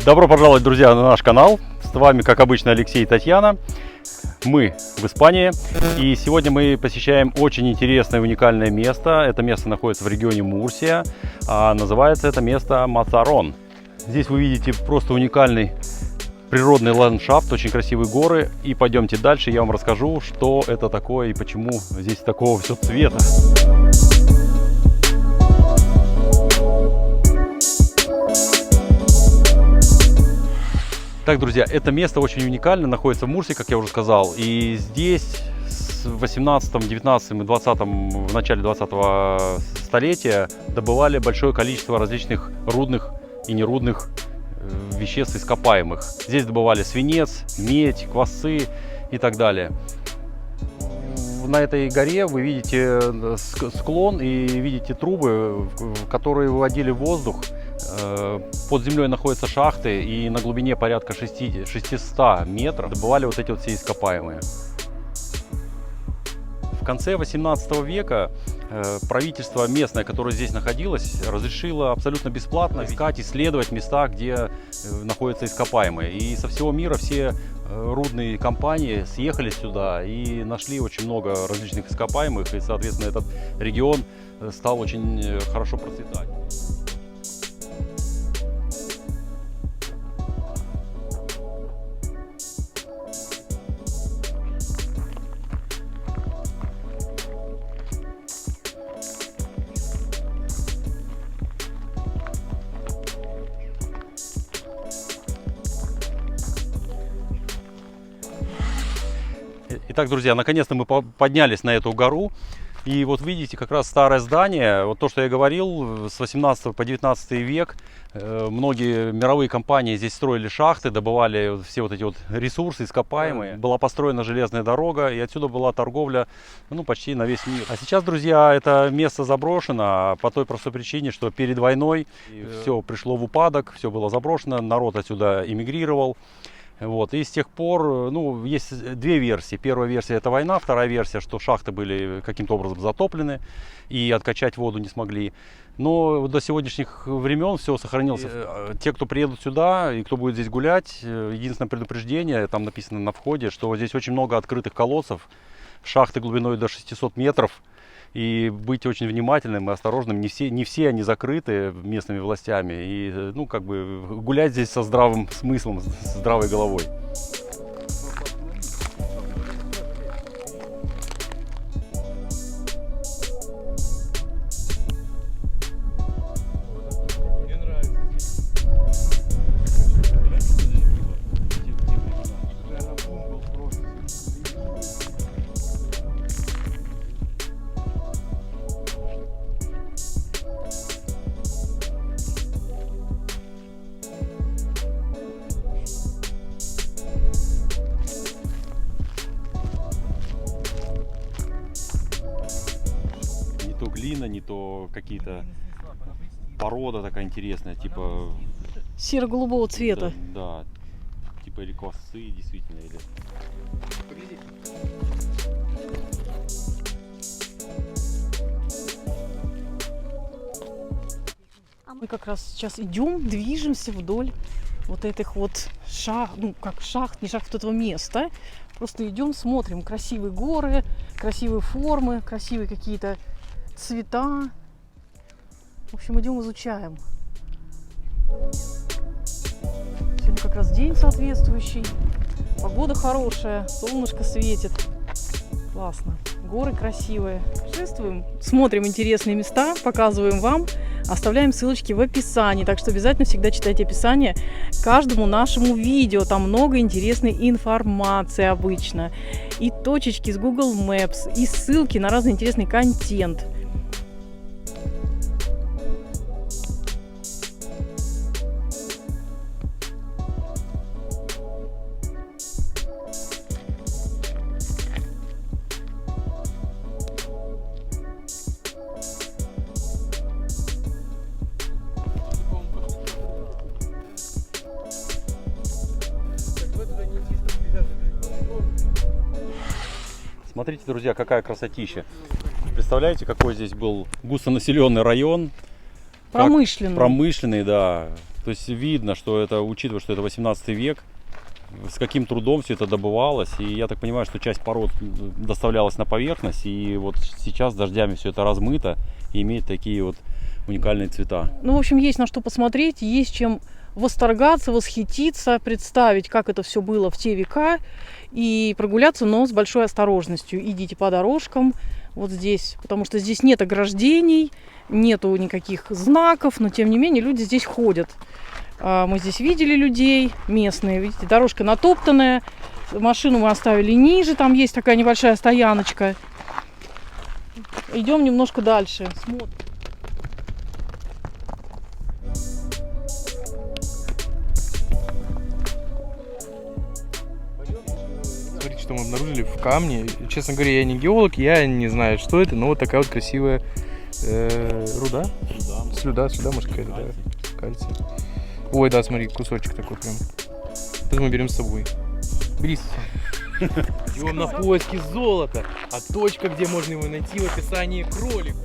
Добро пожаловать, друзья, на наш канал. С вами, как обычно, Алексей и Татьяна. Мы в Испании. И сегодня мы посещаем очень интересное и уникальное место. Это место находится в регионе Мурсия. Называется это место Мазарон. Здесь вы видите просто уникальный природный ландшафт, очень красивые горы. И пойдемте дальше, я вам расскажу, что это такое и почему здесь такого все цвета. Так, друзья, это место очень уникально, находится в Мурсии, как я уже сказал. И здесь в 18, 19 и 20, в начале 20-го столетия добывали большое количество различных рудных и нерудных веществ ископаемых. Здесь добывали свинец, медь, квасцы и так далее. На этой горе вы видите склон и видите трубы, которые выводили воздух. Под землей находятся шахты, и на глубине порядка 600 метров добывали вот эти вот все ископаемые. В конце 18 века правительство местное, которое здесь находилось, разрешило абсолютно бесплатно искать, исследовать места, где находятся ископаемые. И со всего мира все рудные компании съехали сюда и нашли очень много различных ископаемых, и, соответственно, этот регион стал очень хорошо процветать. Итак, друзья, наконец-то мы поднялись на эту гору. И вот видите, как раз старое здание, вот то, что я говорил, с 18 по 19 век многие мировые компании здесь строили шахты, добывали все вот эти вот ресурсы ископаемые. Была построена железная дорога, и отсюда была торговля, ну, почти на весь мир. А сейчас, друзья, это место заброшено по той простой причине, что перед войной все пришло в упадок, все было заброшено, народ отсюда эмигрировал. Вот. И с тех пор, ну, есть две версии. Первая версия — это война, вторая версия, что шахты были каким-то образом затоплены и откачать воду не смогли. Но до сегодняшних времен все сохранилось. Те, кто приедут сюда и кто будет здесь гулять, единственное предупреждение, там написано на входе, что здесь очень много открытых колодцев, шахты глубиной до 600 метров. И быть очень внимательным и осторожным. Не все они закрыты местными властями. И, ну, как бы гулять здесь со здравым смыслом, с здравой головой. Не то глина, не то какие-то порода такая интересная, типа серо-голубого цвета. Да, типа или квасцы, действительно, или... Мы как раз сейчас идем, движемся вдоль вот этих вот шахт, ну как шахт, не шахт, этого места. Просто идем, смотрим красивые горы, красивые формы, красивые какие-то цвета. В общем, идем, изучаем. Сегодня как раз день соответствующий. Погода хорошая, солнышко светит. Классно. Горы красивые. Путешествуем, смотрим интересные места, показываем вам. Оставляем ссылочки в описании. Так что обязательно всегда читайте описание к каждому нашему видео. Там много интересной информации обычно. И точечки с Google Maps, и ссылки на разный интересный контент. Смотрите, друзья, какая красотища. Представляете, какой здесь был густонаселенный район. Промышленный. Промышленный, да. То есть видно, что это, учитывая, что это 18 век, с каким трудом все это добывалось. И я так понимаю, что часть пород доставлялась на поверхность. И вот сейчас дождями все это размыто и имеет такие вот уникальные цвета. Ну, в общем, есть на что посмотреть, есть чем восторгаться, восхититься, представить, как это все было в те века. И прогуляться, но с большой осторожностью. Идите по дорожкам вот здесь, потому что здесь нет ограждений, нету никаких знаков, но тем не менее люди здесь ходят. Мы здесь видели людей местные, видите, дорожка натоптанная, машину мы оставили ниже, там есть такая небольшая стояночка. Идем немножко дальше, смотрим. Смотрите, что мы обнаружили в камне. Честно говоря, я не геолог, я не знаю, что это, но вот такая вот красивая руда. Слюда, можно сказать, да. Кальций. Ой, да, смотри, кусочек такой прям. Это мы берем с собой. Бери. Идем на поиски золота. А точка, где можно его найти, в описании кролик.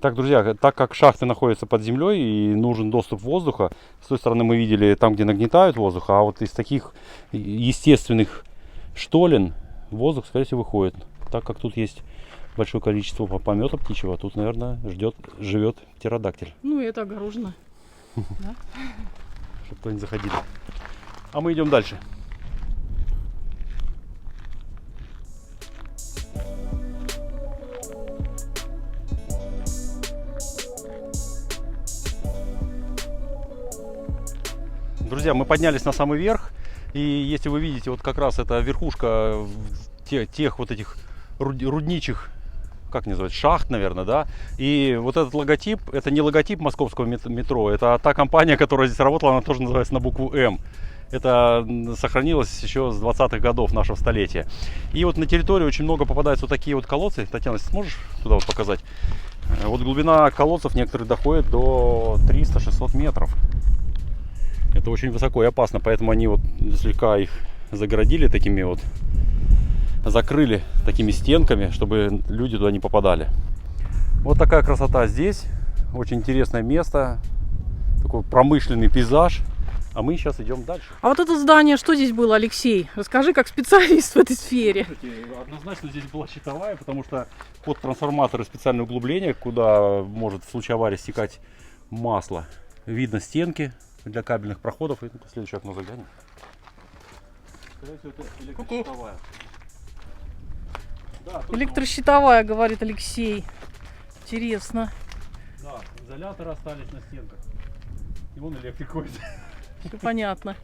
Так, друзья, так как шахты находятся под землей и нужен доступ воздуха, с той стороны мы видели там, где нагнетают воздух, а вот из таких естественных штолен воздух, скорее всего, выходит. Так как тут есть большое количество помета птичьего, тут, наверное, живет птеродактиль. Ну, и это огорожено. Чтобы кто-нибудь заходили. А мы идем дальше. Друзья, мы поднялись на самый верх, и если вы видите, вот как раз это верхушка тех вот этих рудничих, как называется, шахт, наверное, да, и вот этот логотип, это не логотип московского метро, это та компания, которая здесь работала, она тоже называется на букву М. Это сохранилось еще с 20-х годов нашего столетия. И вот на территории очень много попадаются вот такие вот колодцы. Татьяна, если сможешь туда вот показать? Вот глубина колодцев некоторых доходит до 300-600 метров. Это очень высоко и опасно, поэтому они вот слегка их загородили такими вот, закрыли такими стенками, чтобы люди туда не попадали. Вот такая красота здесь, очень интересное место, такой промышленный пейзаж, а мы сейчас идем дальше. А вот это здание, что здесь было, Алексей? Расскажи, как специалист в этой сфере. Однозначно здесь была щитовая, потому что под трансформаторы специальное углубление, куда может в случае аварии стекать масло. Видно стенки для кабельных проходов. И следующее окно заглянем. Скорее всего, это электрощитовая. Да, Электрощитовая, говорит Алексей. Интересно. Да, изоляторы остались на стенках. И вон электрик ходит. Все понятно.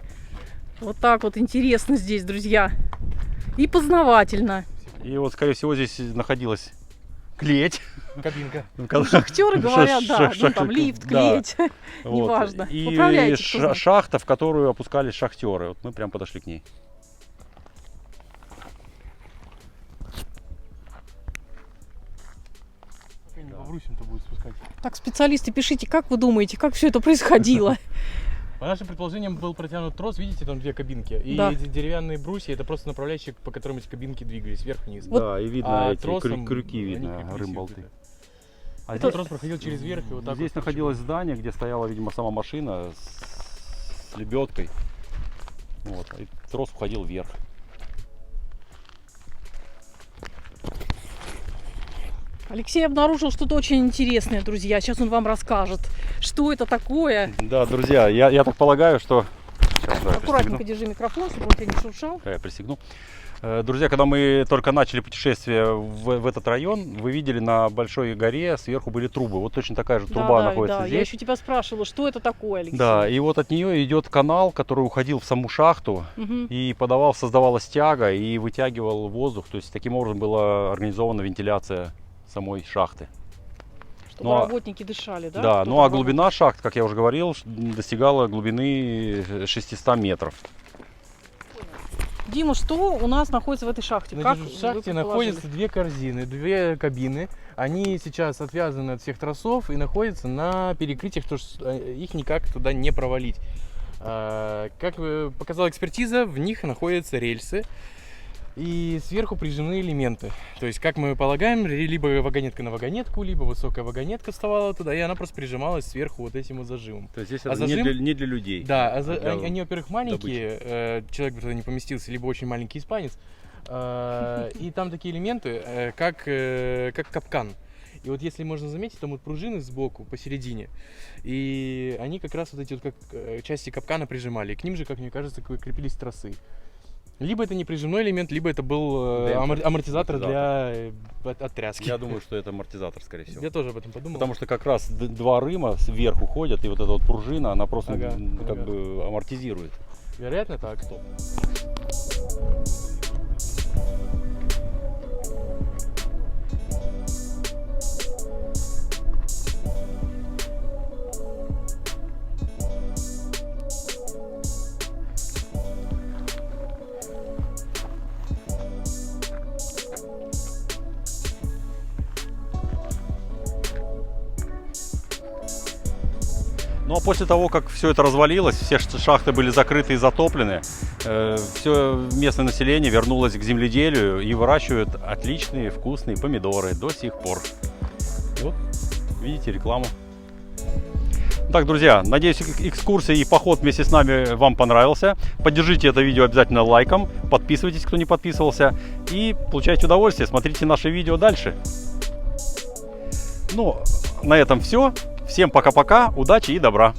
Вот так вот интересно здесь, друзья. И познавательно. И вот, скорее всего, здесь находилась клеть. Кабинка. Шахтеры говорят, да, ну там лифт, клеть, Вот. неважно. И Поправляйте, кто знает. шахта, в которую опускались шахтеры. Вот мы прям подошли к ней. По брусьям-то будет спускать. Так, специалисты, пишите, как вы думаете, как все это происходило? По нашим предположениям был протянут трос, видите, там две кабинки. И Да. эти деревянные брусья, это просто направляющие, по которым эти кабинки двигались вверх-вниз. Вот. Да, и видно А эти тросом крюки, они видно, крепились рымболты. сюда. А Этот здесь, трос проходил через верх и вот так здесь вот. находилось здание, где стояла, видимо, сама машина с лебедкой. Вот, и трос уходил вверх. Алексей обнаружил что-то очень интересное, друзья. Сейчас он вам расскажет, что это такое. Да, друзья, я так полагаю, что... Сейчас, да, я Аккуратненько пристегну. держи микрофон, чтобы он тебя не шуршал. Я пристегну. Друзья, когда мы только начали путешествие в этот район, вы видели на большой горе сверху были трубы. Вот точно такая же труба находится да. здесь. Я еще тебя спрашивала, что это такое, Алексей. Да, и вот от нее идет канал, который уходил в саму шахту Мгм. и создавалась тяга и вытягивал воздух. То есть таким образом была организована вентиляция самой шахты. Чтобы Ну, а- работники дышали, да? Да, Кто ну а там глубина шахт, как я уже говорил, достигала глубины 600 метров. Дима, что у нас находится в этой шахте? Значит, Как в вы шахте предположили? находятся две корзины, две кабины. Они сейчас отвязаны от всех тросов и находятся на перекрытиях, то что их никак туда не провалить. Как показала экспертиза, в них находятся рельсы и сверху прижимные элементы. То есть, как мы полагаем, либо вагонетка на вагонетку, либо высокая вагонетка вставала туда, и она просто прижималась сверху вот этим вот зажимом. То есть здесь А это не, зажим? не для людей. Да, для они, во-первых, маленькие, человек туда не поместился, либо очень маленький испанец. И там такие элементы, как капкан. И вот если можно заметить, там вот пружины сбоку, посередине. И они как раз вот эти вот как части капкана прижимали. И к ним же, как мне кажется, крепились тросы. Либо это не прижимной элемент, либо это был амортизатор для отряски. Я думаю, что это амортизатор, скорее всего. Я тоже об этом подумал. Потому что как раз два рыма сверху ходят, и вот эта вот пружина, она просто как бы амортизирует. Вероятно так. Ну а после того, как все это развалилось, все шахты были закрыты и затоплены, все местное население вернулось к земледелию и выращивают отличные вкусные помидоры до сих пор. И вот, видите рекламу. Так, друзья, надеюсь, экскурсия и поход вместе с нами вам понравился. Поддержите это видео обязательно лайком, подписывайтесь, кто не подписывался, и получайте удовольствие, смотрите наши видео дальше. Ну, на этом все. Всем пока-пока, удачи и добра!